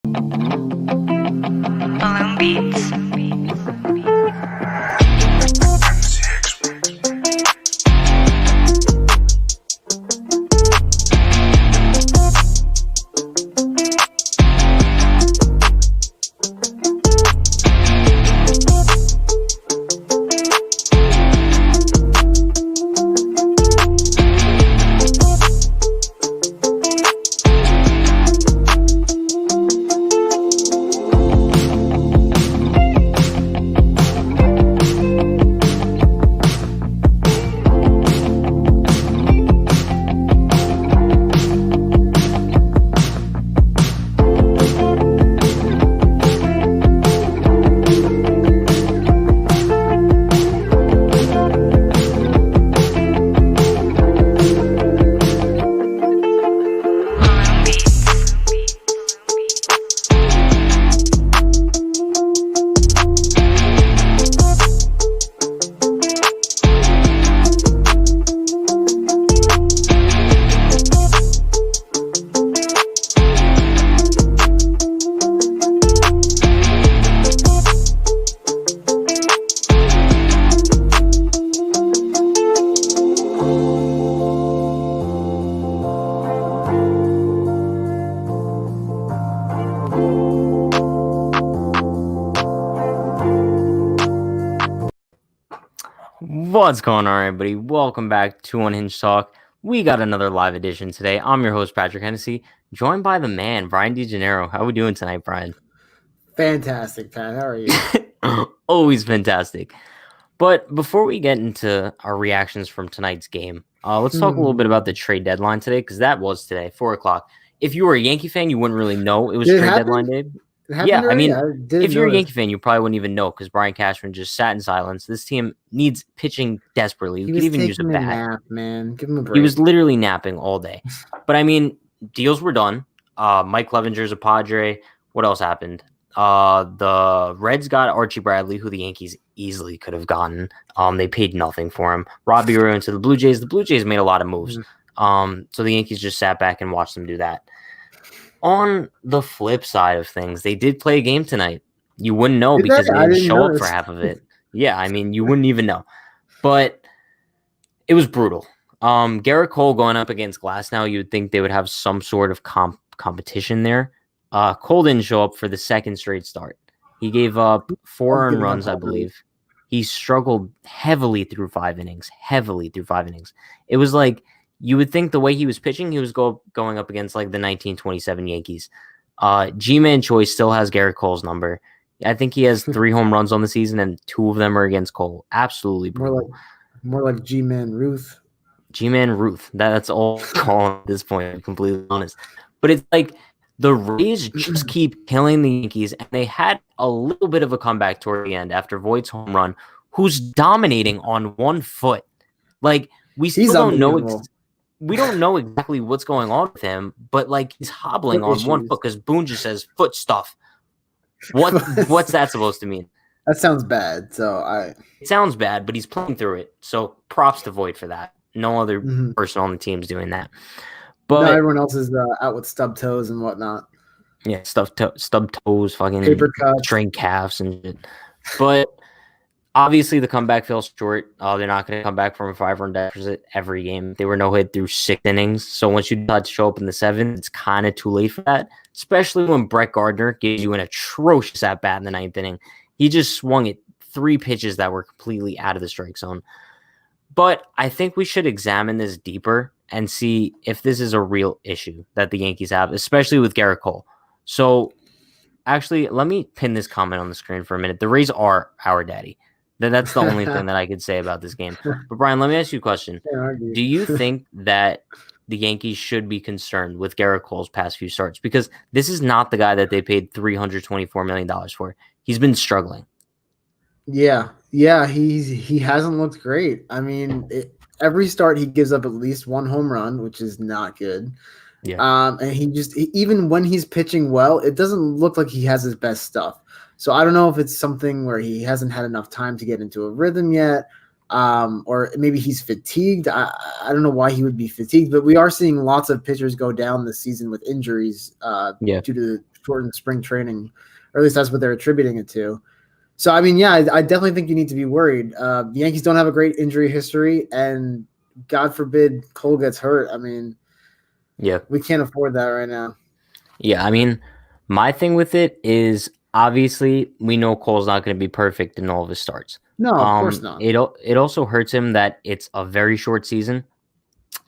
Balloon Beats. What's going on, everybody? Welcome back to Unhinged Talk. We got another live edition today. I'm your host, Patrick Hennessy, joined by the man, Brian DeGennaro. How are we doing tonight, Brian? Fantastic, Pat. How are you? Always fantastic. But before we get into our reactions from tonight's game, let's talk a little bit about the trade deadline today, because that was today, 4 o'clock. If you were a Yankee fan, you wouldn't really know it was trade deadline day. Yeah, I mean, if you're a Yankee fan, you probably wouldn't even know because Brian Cashman just sat in silence. This team needs pitching desperately. You could even use a bat. Nap, man. Give him a break. He was literally napping all day. But I mean, deals were done. Mike Clevenger's a Padre. What else happened? The Reds got Archie Bradley, who the Yankees easily could have gotten. They paid nothing for him. Robbie Ray went to the Blue Jays. The Blue Jays made a lot of moves. So the Yankees just sat back and watched them do that. On the flip side of things, they did play a game tonight. You wouldn't know because they didn't show up for half of it. Yeah, I mean, you wouldn't even know. But it was brutal. Gerrit Cole going up against Glasnow, you would think they would have some sort of competition there. Cole didn't show up for the second straight start. He gave up 4 earned runs, I believe. He struggled heavily through 5 innings. It was like, you would think the way he was pitching, he was going up against like the 1927 Yankees. G-Man Choice still has Gerrit Cole's number. I think he has 3 home runs on the season, and 2 of them are against Cole. Absolutely brutal. More like G-Man Ruth. G-Man Ruth. That's all I call him at this point, to be completely honest. But it's like the Rays just keep killing the Yankees, and they had a little bit of a comeback toward the end after Voigt's home run, who's dominating on 1 foot. Like, we still don't know. We don't know exactly what's going on with him, but like he's hobbling on 1 foot because Boone just says foot stuff. What's that supposed to mean? That sounds bad. It sounds bad, but he's playing through it. So props to Voigt for that. No other person on the team's doing that. But no, everyone else is out with stub toes and whatnot. Yeah, stub toes, fucking paper cuts, strained calves and shit. But obviously, the comeback fell short. They're not going to come back from a 5-run deficit every game. They were no-hit through 6 innings. So once you decide to show up in the 7th, it's kind of too late for that, especially when Brett Gardner gives you an atrocious at-bat in the 9th inning. He just swung at 3 pitches that were completely out of the strike zone. But I think we should examine this deeper and see if this is a real issue that the Yankees have, especially with Gerrit Cole. So actually, let me pin this comment on the screen for a minute. The Rays are our daddy. That's the only thing that I could say about this game. But Brian, let me ask you a question. Do you think that the Yankees should be concerned with Gerrit Cole's past few starts? Because this is not the guy that they paid $324 million for. He's been struggling. Yeah, he hasn't looked great. I mean, every start he gives up at least 1 home run, which is not good. Yeah. And even when he's pitching well, it doesn't look like he has his best stuff. So I don't know if it's something where he hasn't had enough time to get into a rhythm yet, or maybe he's fatigued. I don't know why he would be fatigued, but we are seeing lots of pitchers go down this season with injuries due to the shortened spring training, or at least that's what they're attributing it to. So, I mean, yeah, I definitely think you need to be worried. The Yankees don't have a great injury history, and God forbid Cole gets hurt. I mean, we can't afford that right now. Yeah, I mean, my thing with it is obviously we know Cole's not going to be perfect in all of his starts. No, of course not. It also hurts him that it's a very short season.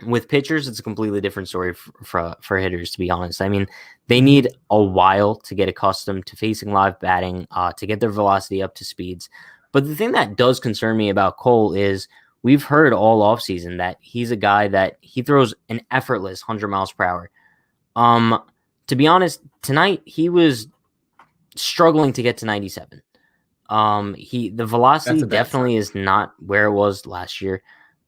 With pitchers, it's a completely different story for hitters, to be honest. I mean, they need a while to get accustomed to facing live batting, to get their velocity up to speeds. But the thing that does concern me about Cole is we've heard all offseason that he's a guy that he throws an effortless 100 miles per hour. To be honest, tonight he was struggling to get to 97. The velocity definitely is not where it was last year.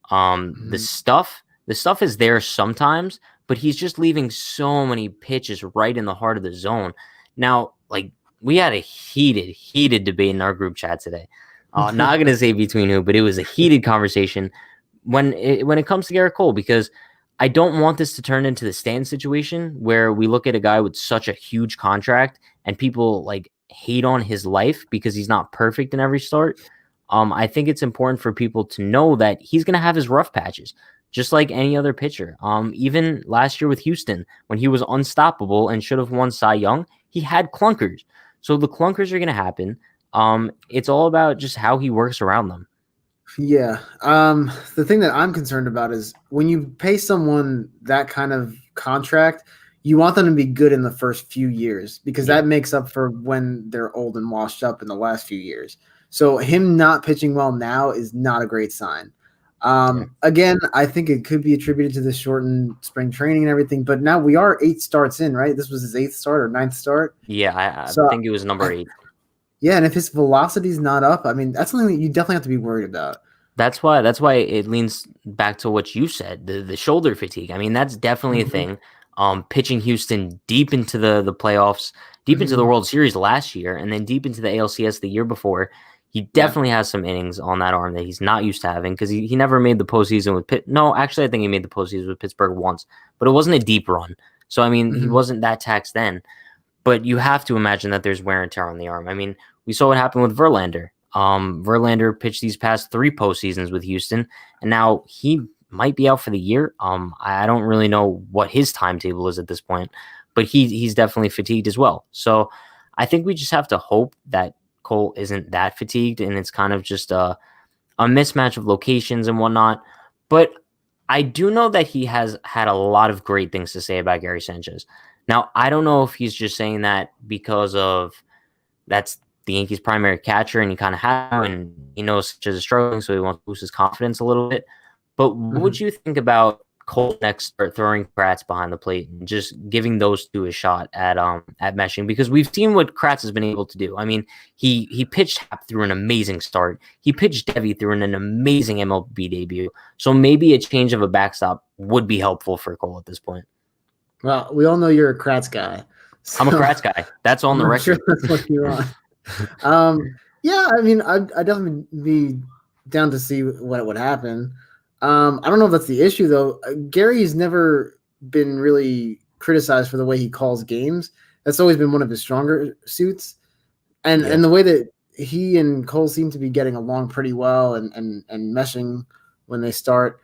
The stuff is there sometimes, but he's just leaving so many pitches right in the heart of the zone. Now, like, we had a heated debate in our group chat today. Not going to say between who, but it was a heated conversation when it comes to Gerrit Cole, because I don't want this to turn into the Stan situation where we look at a guy with such a huge contract and people like hate on his life because he's not perfect in every start. I think it's important for people to know that he's going to have his rough patches, just like any other pitcher. Even last year with Houston, when he was unstoppable and should have won Cy Young, he had clunkers. So the clunkers are going to happen. It's all about just how he works around them. Yeah. The thing that I'm concerned about is when you pay someone that kind of contract, you want them to be good in the first few years because that makes up for when they're old and washed up in the last few years. So him not pitching well now is not a great sign. Again, I think it could be attributed to the shortened spring training and everything, but now we are 8 starts in, right? This was his 8th start or 9th start. Yeah, I think it was number 8. Yeah, and if his velocity's not up, I mean, that's something that you definitely have to be worried about. That's why it leans back to what you said, the shoulder fatigue. I mean, that's definitely a thing. Pitching Houston deep into the playoffs, deep into the World Series last year, and then deep into the ALCS the year before. He definitely has some innings on that arm that he's not used to having because he never made the postseason with Pitt. No, actually, I think he made the postseason with Pittsburgh once, but it wasn't a deep run. So, I mean, he wasn't that taxed then. But you have to imagine that there's wear and tear on the arm. I mean, we saw what happened with Verlander. Verlander pitched these past 3 postseasons with Houston, and now he might be out for the year. I don't really know what his timetable is at this point, but he's definitely fatigued as well. So I think we just have to hope that Cole isn't that fatigued, and it's kind of just a mismatch of locations and whatnot. But I do know that he has had a lot of great things to say about Gary Sanchez. Now, I don't know if he's just saying that because of that's the Yankees' primary catcher, and he kind of has, and he knows Sanchez is struggling, so he wants to boost his confidence a little bit. But what would you think about Cole next start throwing Kratz behind the plate and just giving those two a shot at meshing? Because we've seen what Kratz has been able to do. I mean, he pitched Happ through an amazing start. He pitched Devi through an amazing MLB debut. So maybe a change of a backstop would be helpful for Cole at this point. Well, we all know you're a Kratz guy. So I'm a Kratz guy. That's on the record. Sure that's what you want. Yeah, I mean, I'd definitely be down to see what would happen. I don't know if that's the issue, though. Gary's never been really criticized for the way he calls games. That's always been one of his stronger suits. And the way that he and Cole seem to be getting along pretty well and meshing when they start.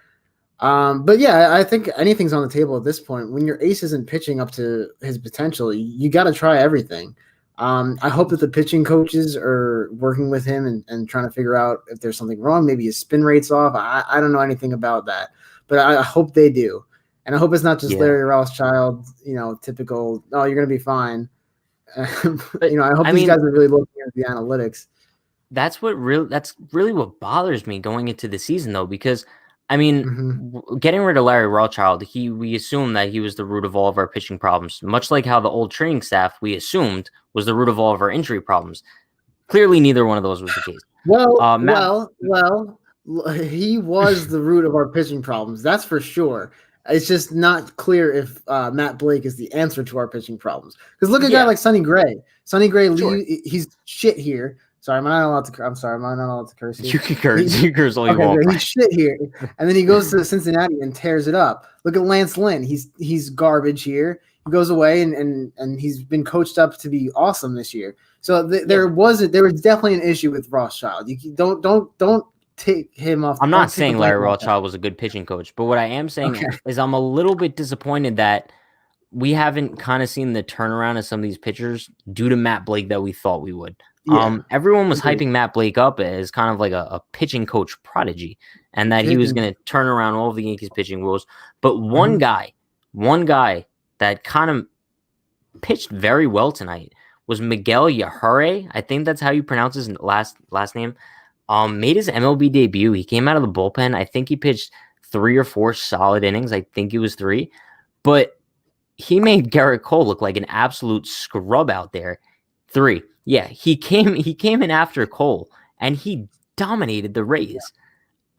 But yeah, I think anything's on the table at this point. When your ace isn't pitching up to his potential, you got to try everything. I hope that the pitching coaches are working with him and trying to figure out if there's something wrong. Maybe his spin rate's off. I don't know anything about that, but I hope they do. And I hope it's not just Larry Rothschild, typical, oh, you're going to be fine. I hope these guys are really looking at the analytics. That's really what bothers me going into the season, though, because I mean, getting rid of Larry Rothschild, we assumed that he was the root of all of our pitching problems, much like how the old training staff we assumed was the root of all of our injury problems. Clearly, neither one of those was the case. Well, he was the root of our pitching problems. That's for sure. It's just not clear if Matt Blake is the answer to our pitching problems. Because look at a guy like Sonny Gray. Sonny Gray, he's shit here. Sorry, am I not allowed to? I'm sorry, am I not allowed to curse here? You can curse. You curse all you Okay, want. he's shit here, and then he goes to Cincinnati and tears it up. Look at Lance Lynn. He's garbage here. He goes away and he's been coached up to be awesome this year. So there was definitely an issue with Rothschild. You don't take him off. I'm not saying Larry Rothschild was a good pitching coach, but what I am saying is I'm a little bit disappointed that we haven't kind of seen the turnaround of some of these pitchers due to Matt Blake that we thought we would. Yeah. Everyone was hyping Matt Blake up as kind of like a pitching coach prodigy, and that he was going to turn around all of the Yankees pitching woes. But one guy that kind of pitched very well tonight was Miguel Yarri. I think that's how you pronounce his last name. Made his MLB debut. He came out of the bullpen. I think he pitched 3 or 4 solid innings. I think it was 3, but he made Gerrit Cole look like an absolute scrub out there. 3. Yeah, he came in after Cole, and he dominated the Rays. Yeah.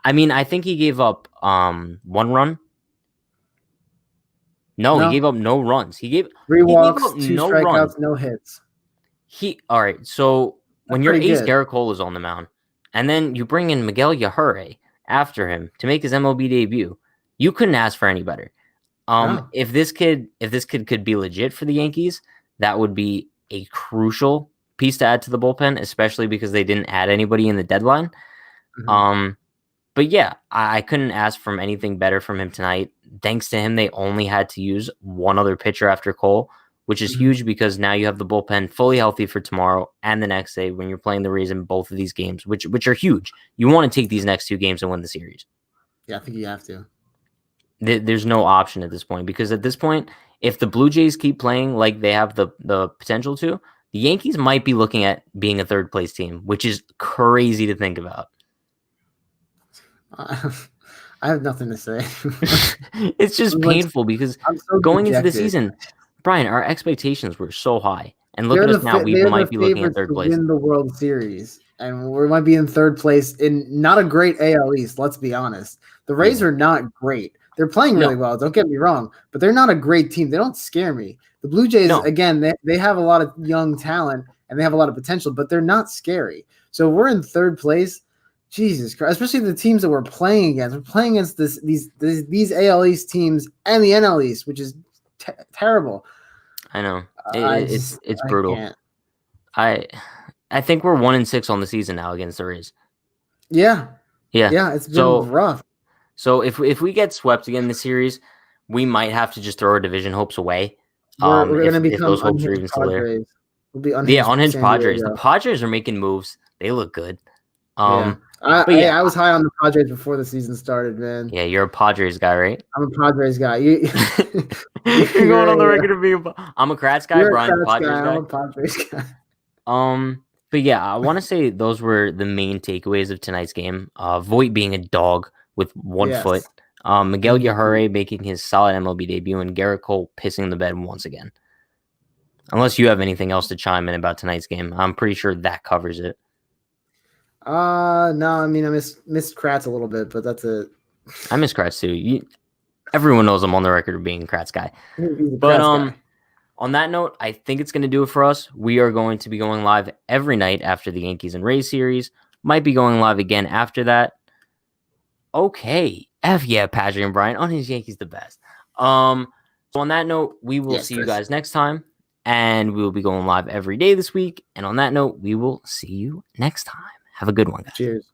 I mean, I think he gave up 1 run. No, he gave up no runs. He gave 3 walks, 2 strikeouts, no hits. All right, so when your ace Gerrit Cole is on the mound, and then you bring in Miguel Yarri after him to make his MLB debut, you couldn't ask for any better. If this kid could be legit for the Yankees, that would be a crucial piece to add to the bullpen, especially because they didn't add anybody in the deadline. But yeah, I couldn't ask for anything better from him tonight. Thanks to him, they only had to use one other pitcher after Cole, which is huge because now you have the bullpen fully healthy for tomorrow and the next day when you're playing the Rays in both of these games, which are huge. You want to take these next 2 games and win the series. Yeah, I think you have to. There's no option at this point, because at this point, if the Blue Jays keep playing like they have the potential to, the Yankees might be looking at being a 3rd place team, which is crazy to think about. I have nothing to say. It's just painful because going into the season, Brian, our expectations were so high, and look at us now. We might be looking at 3rd place. Win the World Series, and we might be in 3rd place in not a great AL East. Let's be honest. The Rays are not great. They're playing really well. Don't get me wrong, but they're not a great team. They don't scare me. The Blue Jays, again, they have a lot of young talent and they have a lot of potential, but they're not scary. So we're in 3rd place. Jesus Christ, especially the teams that we're playing against. We're playing against these AL East teams and the NL East, which is terrible. I know. It's brutal. I think we're 1-6 on the season now against the Rays. Yeah. It's been rough. So if we get swept again in the series, we might have to just throw our division hopes away. We're going to become if those hopes are even still there. We'll be unhinged Padres. The Padres are making moves. They look good. I was high on the Padres before the season started, man. Yeah, you're a Padres guy, right? I'm a Padres guy. You're going on the record of being. I'm a Kratz guy. Brian, Padres guy. I'm a Padres guy. But yeah, I want to say those were the main takeaways of tonight's game. Voit being a dog with 1 foot. Miguel Yarri making his solid MLB debut, and Gerrit Cole pissing the bed once again. Unless you have anything else to chime in about tonight's game, I'm pretty sure that covers it. No, I mean, I missed Kratz a little bit, but that's it. I miss Kratz too. Everyone knows I'm on the record of being a Kratz guy. But on that note, I think it's going to do it for us. We are going to be going live every night after the Yankees and Rays series. Might be going live again after that. Okay. Patrick and Brian on his Yankees the best. So on that note, we will see you guys next time, and we will be going live every day this week. And on that note, we will see you next time. Have a good one, guys. Cheers.